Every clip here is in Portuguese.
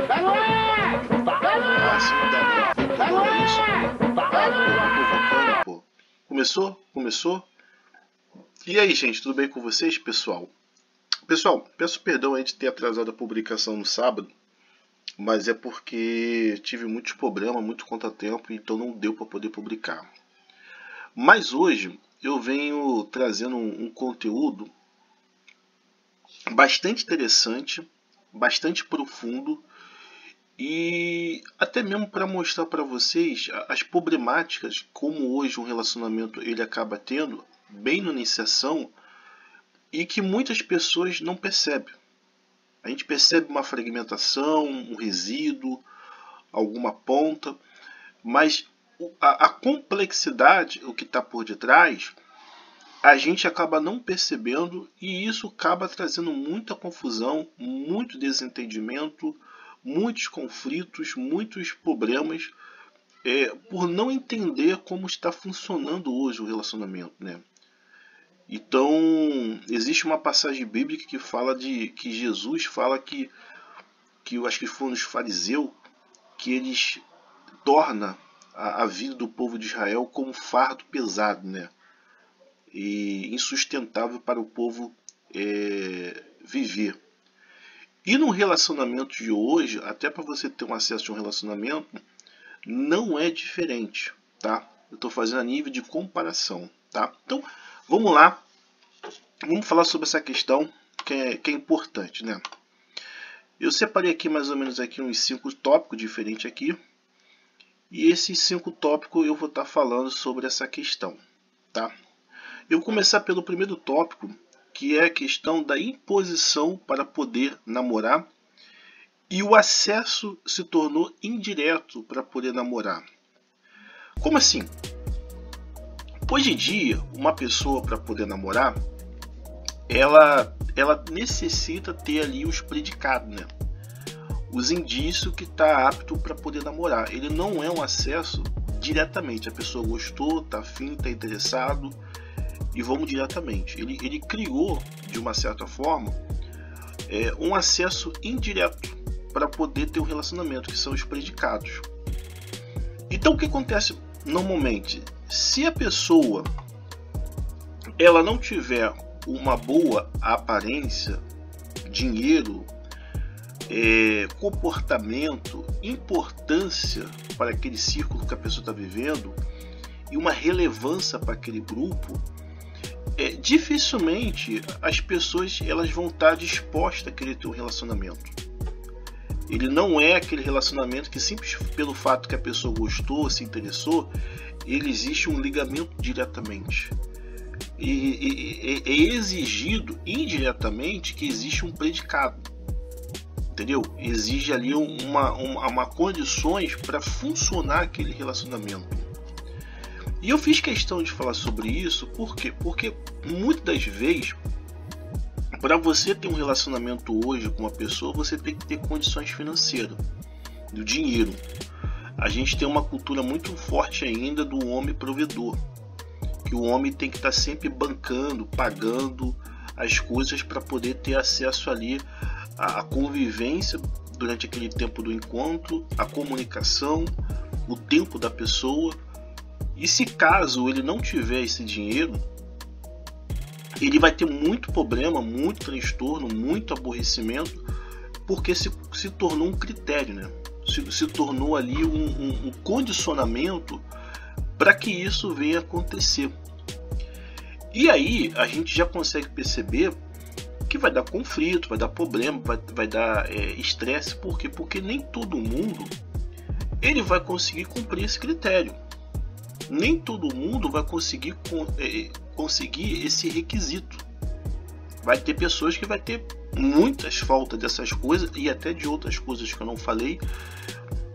Máximo da pô, é isso? Pô, pô. Começou? Começou? E aí, gente, tudo bem com vocês, pessoal? Pessoal, peço perdão aí de ter atrasado a publicação no sábado, mas é porque tive muitos problemas, muito contratempo, então não deu para poder publicar. Mas hoje eu venho trazendo um conteúdo bastante interessante, bastante profundo e até mesmo para mostrar para vocês as problemáticas como hoje um relacionamento ele acaba tendo bem na iniciação e que muitas pessoas não percebem. A gente percebe uma fragmentação, um resíduo, alguma ponta, mas a complexidade, o que está por detrás, a gente acaba não percebendo e isso acaba trazendo muita confusão, muito desentendimento, muitos conflitos, muitos problemas, por não entender como está funcionando hoje o relacionamento, né? Então, existe uma passagem bíblica que fala de que Jesus fala que eu acho que foram os fariseus, que eles torna a vida do povo de Israel como um fardo pesado, né? E insustentável para o povo viver. E no relacionamento de hoje, até para você ter um acesso a um relacionamento, não é diferente, tá? Eu estou fazendo a nível de comparação, tá? Então, vamos lá, vamos falar sobre essa questão que é importante, né? Eu separei aqui mais ou menos aqui uns 5 tópicos diferentes aqui, e esses 5 tópicos eu vou estar falando sobre essa questão, tá? Eu vou começar pelo primeiro tópico, que é a questão da imposição para poder namorar e o acesso se tornou indireto para poder namorar. Como assim? Hoje em dia, uma pessoa para poder namorar, ela necessita ter ali os predicados, né? Os indícios que está apto para poder namorar. Ele não é um acesso diretamente. A pessoa gostou, está afim, está interessado e vamos diretamente. Ele criou, de uma certa forma, um acesso indireto para poder ter um relacionamento, que são os predicados. Então o que acontece normalmente? Se a pessoa ela não tiver uma boa aparência, dinheiro, comportamento, importância para aquele círculo que a pessoa está vivendo e uma relevância para aquele grupo, dificilmente as pessoas elas vão estar dispostas a querer ter um relacionamento. Ele não é aquele relacionamento que simples pelo fato que a pessoa gostou, se interessou, ele existe um ligamento diretamente. E é exigido indiretamente que existe um predicado. Entendeu? Exige ali uma condições para funcionar aquele relacionamento. E eu fiz questão de falar sobre isso, por quê? Porque muitas das vezes, para você ter um relacionamento hoje com uma pessoa, você tem que ter condições financeiras, do dinheiro. A gente tem uma cultura muito forte ainda do homem provedor, que o homem tem que estar sempre bancando, pagando as coisas para poder ter acesso ali à convivência durante aquele tempo do encontro, a comunicação, o tempo da pessoa. E se caso ele não tiver esse dinheiro, ele vai ter muito problema, muito transtorno, muito aborrecimento, porque se tornou um critério, né? Se tornou ali um condicionamento para que isso venha acontecer. E aí a gente já consegue perceber que vai dar conflito, vai dar problema, vai dar estresse. Por quê? Porque nem todo mundo ele vai conseguir cumprir esse critério. Nem todo mundo vai conseguir esse requisito. Vai ter pessoas que vai ter muitas faltas dessas coisas e até de outras coisas que eu não falei,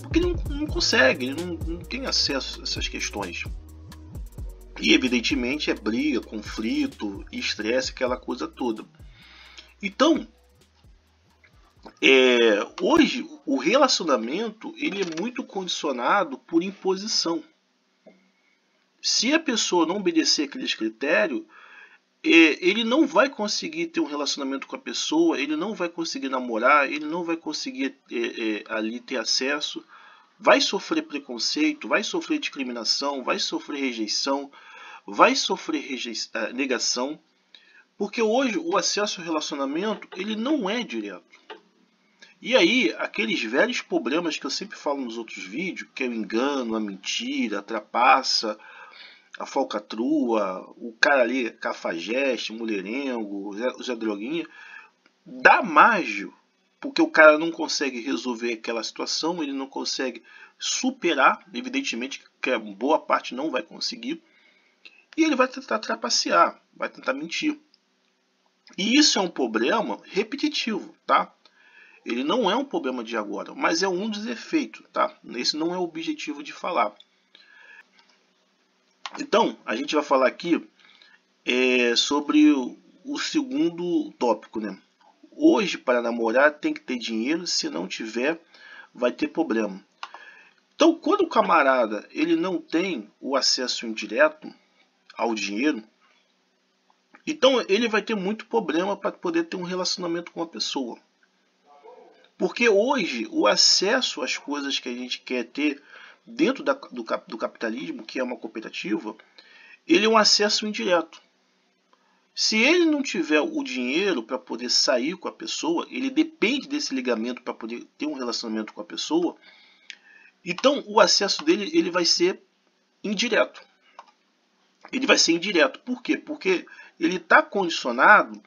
porque não consegue, não tem acesso a essas questões. E evidentemente é briga, conflito, estresse, aquela coisa toda. Então, hoje o relacionamento ele é muito condicionado por imposição. Se a pessoa não obedecer aqueles critérios, ele não vai conseguir ter um relacionamento com a pessoa, ele não vai conseguir namorar, ele não vai conseguir ali ter acesso, vai sofrer preconceito, vai sofrer discriminação, vai sofrer rejeição, vai sofrer negação, porque hoje o acesso ao relacionamento ele não é direto. E aí, aqueles velhos problemas que eu sempre falo nos outros vídeos, que é o engano, a mentira, a trapaça, a falcatrua, o cara ali cafajeste, mulherengo, o Zé Droguinha, dá mágio, porque o cara não consegue resolver aquela situação, ele não consegue superar, evidentemente que a boa parte não vai conseguir, e ele vai tentar trapacear, vai tentar mentir. E isso é um problema repetitivo, tá? Ele não é um problema de agora, mas é um dos efeitos, tá? Esse não é o objetivo de falar. Então, a gente vai falar aqui sobre o segundo tópico, né? Hoje, para namorar, tem que ter dinheiro, se não tiver, vai ter problema. Então, quando o camarada ele não tem o acesso indireto ao dinheiro, então ele vai ter muito problema para poder ter um relacionamento com a pessoa. Porque hoje, o acesso às coisas que a gente quer ter dentro do capitalismo, que é uma cooperativa, ele é um acesso indireto. Se ele não tiver o dinheiro para poder sair com a pessoa, ele depende desse ligamento para poder ter um relacionamento com a pessoa, então o acesso dele ele vai ser indireto. Ele vai ser indireto. Por quê? Porque ele está condicionado,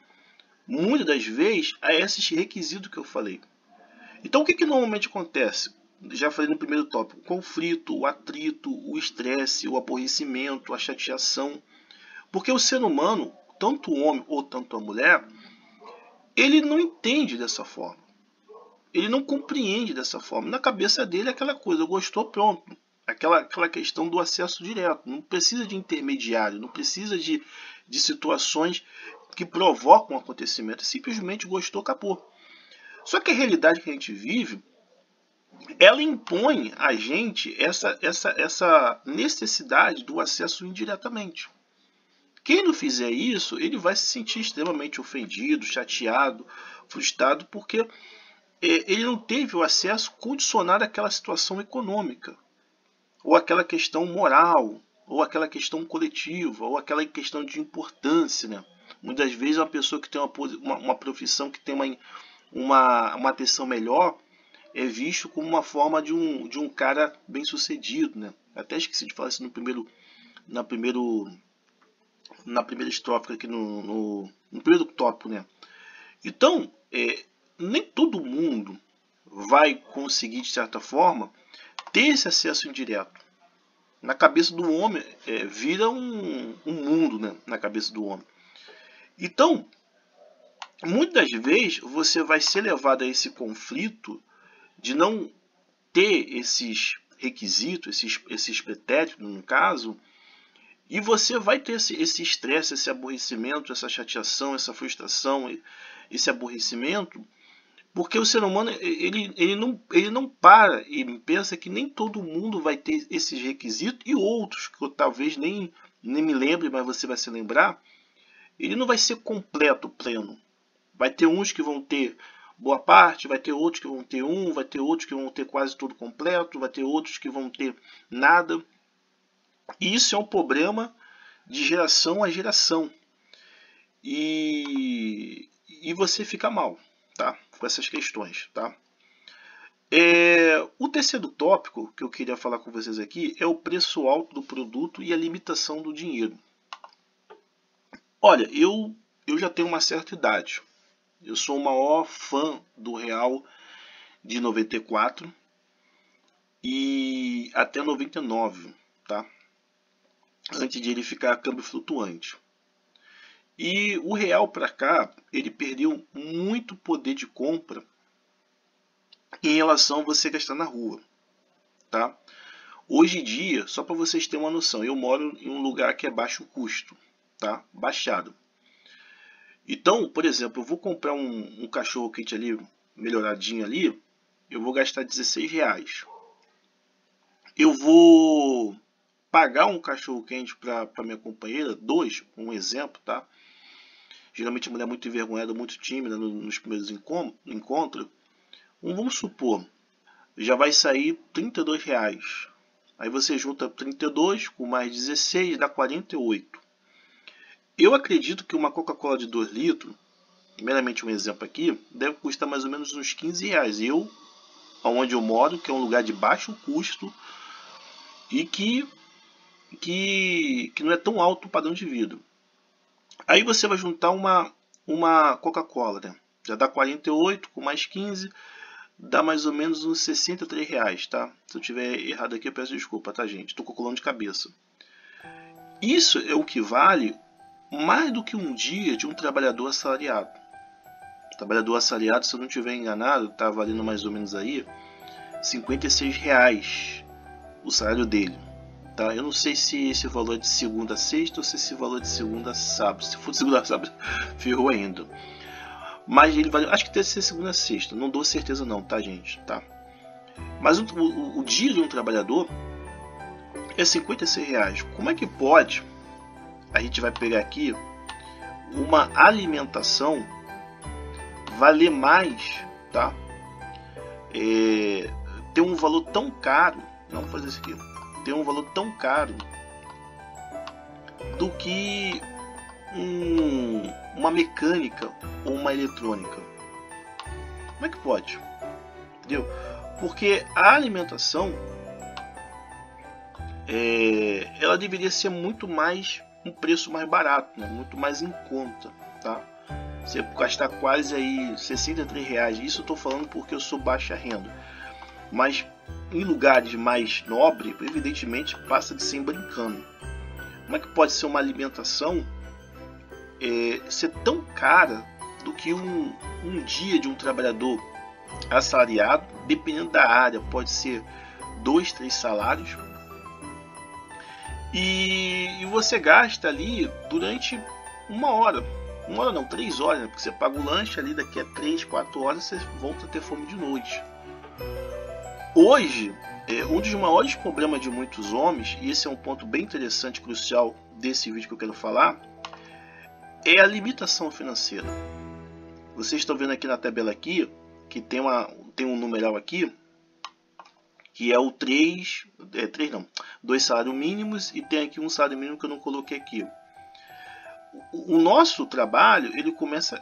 muitas das vezes, a esses requisitos que eu falei. Então o que normalmente acontece? Já falei no primeiro tópico, o conflito, o atrito, o estresse, o aborrecimento, a chateação. Porque o ser humano, tanto o homem ou tanto a mulher, ele não entende dessa forma. Ele não compreende dessa forma. Na cabeça dele é aquela coisa, gostou, pronto. Aquela questão do acesso direto. Não precisa de intermediário, não precisa de situações que provocam um acontecimento. Simplesmente gostou, acabou. Só que a realidade que a gente vive, ela impõe a gente essa necessidade do acesso indiretamente. Quem não fizer isso, ele vai se sentir extremamente ofendido, chateado, frustrado, porque ele não teve o acesso condicionado àquela situação econômica, ou àquela questão moral, ou àquela questão coletiva, ou àquela questão de importância, né? Muitas vezes uma pessoa que tem uma profissão que tem uma atenção melhor é visto como uma forma de um cara bem sucedido, né? Até esqueci de falar isso na primeira estrofe aqui no primeiro tópico, né? Então, nem todo mundo vai conseguir, de certa forma, ter esse acesso indireto. Na cabeça do homem, vira um mundo, né? Na cabeça do homem. Então, muitas vezes você vai ser levado a esse conflito de não ter esses requisitos, esses pretéritos, no caso, e você vai ter esse estresse, esse aborrecimento, essa chateação, essa frustração, esse aborrecimento, porque o ser humano ele não para e pensa que nem todo mundo vai ter esses requisitos e outros que eu talvez nem me lembre, mas você vai se lembrar. Ele não vai ser completo, pleno. Vai ter uns que vão ter boa parte, vai ter outros que vão ter vai ter outros que vão ter quase tudo completo, vai ter outros que vão ter nada. E isso é um problema de geração a geração. E você fica mal, tá? Com essas questões, tá? O terceiro tópico que eu queria falar com vocês aqui é o preço alto do produto e a limitação do dinheiro. Olha, eu já tenho uma certa idade. Eu sou o maior fã do real de 94 e até 99, tá? Antes de ele ficar câmbio flutuante. E o real para cá, ele perdeu muito poder de compra em relação a você gastar na rua, tá? Hoje em dia, só para vocês terem uma noção, eu moro em um lugar que é baixo custo, tá? Baixado. Então, por exemplo, eu vou comprar um cachorro quente ali, melhoradinho ali, eu vou gastar R$16. Eu vou pagar um cachorro quente para minha companheira, 2, um exemplo, tá? geralmente mulher muito envergonhada, muito tímida nos primeiros encontros, vamos supor, já vai sair R$ 32. Aí você junta 32 com mais 16, dá 48. Eu acredito que uma Coca-Cola de 2 litros, meramente um exemplo aqui, deve custar mais ou menos uns R$ 15. Onde eu moro, que é um lugar de baixo custo e que não é tão alto o padrão de vida. Aí você vai juntar uma Coca-Cola, né? Já dá 48 com mais 15, dá mais ou menos uns R$ 63, tá? Se eu tiver errado aqui, eu peço desculpa, tá, gente? Estou calculando de cabeça. Isso é o que vale mais do que um dia de um trabalhador assalariado. Trabalhador assalariado, se eu não estiver enganado, está valendo mais ou menos aí R$ 56 o salário dele. Tá? Eu não sei se esse valor é de segunda a sexta ou se esse valor é de segunda a sábado. Se for de segunda a sábado, ferrou ainda. Mas ele vale, acho que deve ser segunda a sexta. Não dou certeza não, tá, gente? Tá. Mas o dia de um trabalhador é R$ 56. Como é que pode? A gente vai pegar aqui uma alimentação valer mais, tá? Ter um valor tão caro. Não vou fazer isso aqui. Ter um valor tão caro do que uma mecânica ou uma eletrônica. Como é que pode? Entendeu? Porque a alimentação ela deveria ser muito mais um preço mais barato, né? Muito mais em conta, tá? Você gastar quase aí R$ 63. Isso eu estou falando porque eu sou baixa renda. Mas em lugares mais nobres, evidentemente, passa de 100 brincando. Como é que pode ser uma alimentação ser tão cara do que um dia de um trabalhador assalariado, dependendo da área, pode ser 2, 3 salários. E você gasta ali durante 1 hora. 1 hora não, 3 horas, né? Porque você paga o lanche ali, daqui a 3, 4 horas você volta a ter fome de noite. Hoje, um dos maiores problemas de muitos homens, e esse é um ponto bem interessante, crucial desse vídeo que eu quero falar, é a limitação financeira. Vocês estão vendo aqui na tabela aqui, que tem um numeral aqui, que é o 2 salários mínimos, e tem aqui um salário mínimo que eu não coloquei aqui. O nosso trabalho,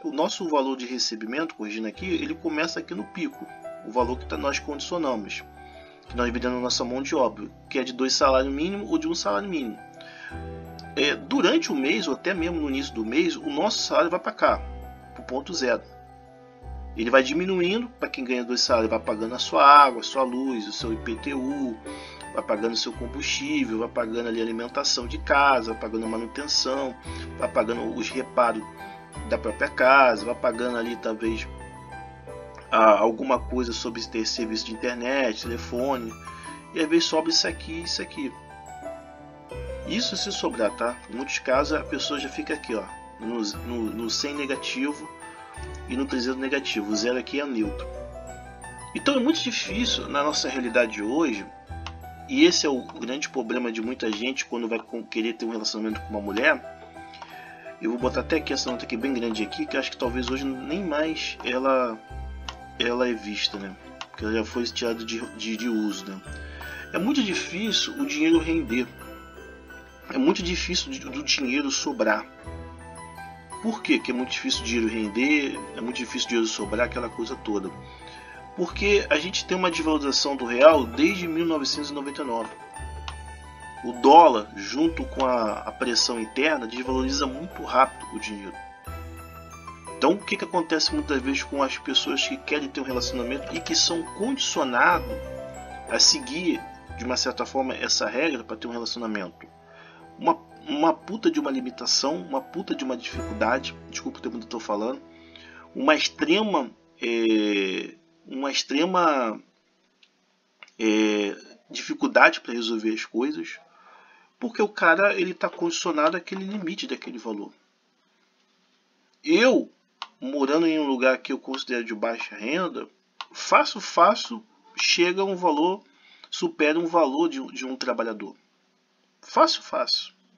o nosso valor de recebimento, corrigindo aqui, ele começa aqui no pico. O valor que nós condicionamos, que nós dividimos a nossa mão de obra, que é de 2 salários mínimos ou de 1 salário mínimo. Durante o mês, ou até mesmo no início do mês, o nosso salário vai para cá, para o ponto zero. Ele vai diminuindo, para quem ganha 2 salários, vai pagando a sua água, a sua luz, o seu IPTU, vai pagando o seu combustível, vai pagando ali a alimentação de casa, vai pagando a manutenção, vai pagando os reparos da própria casa, vai pagando ali talvez alguma coisa sobre ter serviço de internet, telefone, e às vezes sobra isso aqui e isso aqui. Isso se sobrar, tá? Em muitos casos a pessoa já fica aqui, ó, no 100 negativo e no 300 negativo. O zero aqui é neutro. Então é muito difícil na nossa realidade de hoje, e esse é o grande problema de muita gente quando vai querer ter um relacionamento com uma mulher. Eu vou botar até aqui essa nota aqui bem grande aqui, que eu acho que talvez hoje nem mais ela é vista, né? Porque ela já foi tirada de uso, né? É muito difícil o dinheiro render. É muito difícil do dinheiro sobrar. Por que é muito difícil o dinheiro render? É muito difícil o dinheiro sobrar, aquela coisa toda. Porque a gente tem uma desvalorização do real desde 1999. O dólar, junto com a pressão interna, desvaloriza muito rápido o dinheiro. Então, o que acontece muitas vezes com as pessoas que querem ter um relacionamento e que são condicionados a seguir, de uma certa forma, essa regra para ter um relacionamento? Uma puta de uma limitação, uma puta de uma dificuldade, desculpa o tempo que eu estou falando, uma extrema dificuldade para resolver as coisas, porque o cara está condicionado àquele limite daquele valor. Eu, morando em um lugar que eu considero de baixa renda, fácil chega a um valor, supera um valor de um trabalhador. Fácil.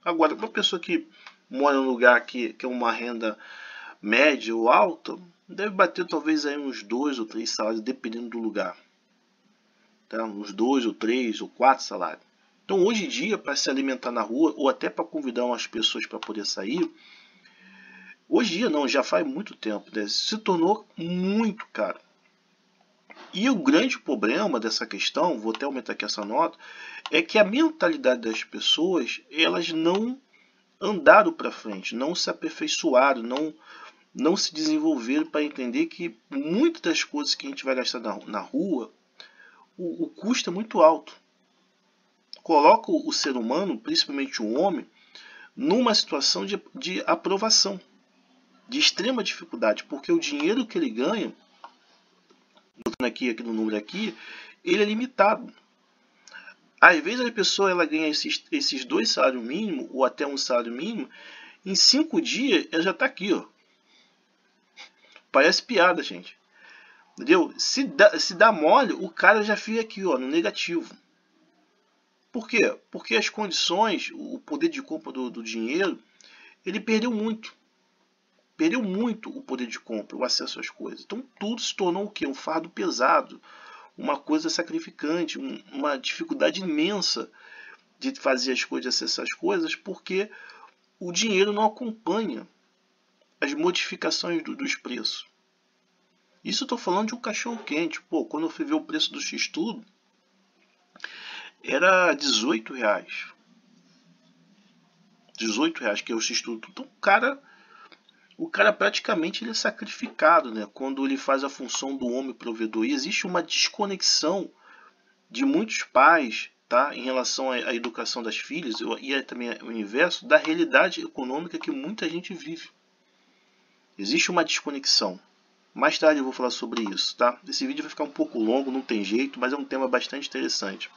Agora, uma pessoa que mora em um lugar que é uma renda média ou alta, deve bater talvez aí uns 2 ou 3 salários, dependendo do lugar. Tá? Uns 2 ou 3 ou 4 salários. Então hoje em dia, para se alimentar na rua, ou até para convidar umas pessoas para poder sair, hoje em dia não, já faz muito tempo, né? Se tornou muito caro. E o grande problema dessa questão, vou até aumentar aqui essa nota, é que a mentalidade das pessoas, elas não andaram para frente, não se aperfeiçoaram, não se desenvolveram para entender que muitas das coisas que a gente vai gastar na rua, o custo é muito alto. Coloca o ser humano, principalmente o homem, numa situação de aprovação, de extrema dificuldade, porque o dinheiro que ele ganha, botando aqui no número aqui, ele é limitado. Às vezes a pessoa ela ganha esses 2 salários mínimos, ou até um salário mínimo, em 5 dias ela já está aqui, ó. Parece piada, gente. Entendeu? Se dá mole, o cara já fica aqui, ó, no negativo. Por quê? Porque as condições, o poder de compra do dinheiro, ele perdeu muito. Perdeu muito o poder de compra, o acesso às coisas. Então tudo se tornou o quê? Um fardo pesado, uma coisa sacrificante, uma dificuldade imensa de fazer as coisas, acessar as coisas, porque o dinheiro não acompanha as modificações dos preços. Isso eu estou falando de um cachorro quente. Pô, quando eu fui ver o preço do X-Tudo, era R$18. R$18 que é o X-Tudo. Então o cara praticamente ele é sacrificado, né? Quando ele faz a função do homem provedor. E existe uma desconexão de muitos pais, tá, em relação à educação das filhas, e também o inverso, da realidade econômica que muita gente vive. Existe uma desconexão. Mais tarde eu vou falar sobre isso, tá? Esse vídeo vai ficar um pouco longo, não tem jeito, mas é um tema bastante interessante.